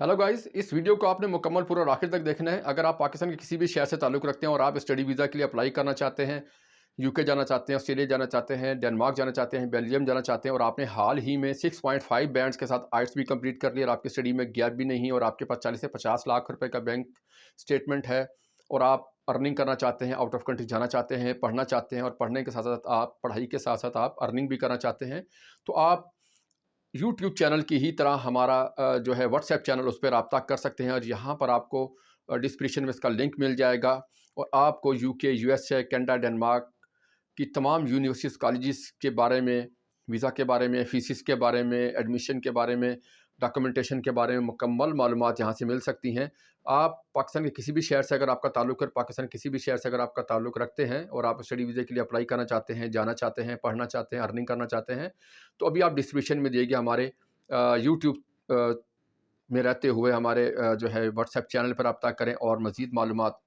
Hello guys, इस video को आपने मुकम्मल पूरा और आखिर तक देखना है। अगर आप पाकिस्तान के किसी भी शहर से ताल्लुक़ रखते हैं और आप स्टडी वीज़ा के लिए अप्लाई करना चाहते हैं, यूके जाना चाहते हैं, ऑस्ट्रेलिया जाना चाहते हैं, डेनमार्क जाना चाहते हैं, बेल्जियम जाना चाहते हैं और आपने हाल ही में 6.5 बैंड्स के साथ आइल्स भी कंप्लीट कर लिया और आपकी स्टडी में गैप भी नहीं और आपके पास 40 से 50 लाख रुपए का बैंक स्टेटमेंट है और आप अर्निंग करना चाहते हैं, आउट ऑफ कंट्री जाना चाहते हैं, पढ़ना चाहते हैं और पढ़ने के साथ-साथ आप पढ़ाई के साथ-साथ आप अर्निंग भी करना चाहते हैं, तो आप यूट्यूब चैनल की ही तरह हमारा जो है व्हाट्सएप चैनल उस पे राब्ता कर सकते हैं और यहाँ पर आपको डिस्क्रिप्शन में इसका लिंक मिल जाएगा और आपको यूके, यूएसए, कनाडा, डेनमार्क की तमाम यूनिवर्सिटीज़, कॉलेजेस के बारे में, वीज़ा के बारे में, फ़ीसिस के बारे में, एडमिशन के बारे में, डॉक्यूमेंटेशन के बारे में मुकम्मल मालूमात यहाँ से मिल सकती हैं। आप पाकिस्तान के किसी भी शहर से अगर आपका ताल्लुक है, पाकिस्तान के किसी भी शहर से अगर आपका ताल्लुक रखते हैं और आप स्टडी वीज़े के लिए अप्लाई करना चाहते हैं, जाना चाहते हैं, पढ़ना चाहते हैं, अर्निंग करना चाहते हैं, तो अभी आप डिस्क्रिप्शन में दिए गए हमारे यूट्यूब में रहते हुए हमारे जो है व्हाट्सएप चैनल पर रब्ता करें और मज़ीद मालूमात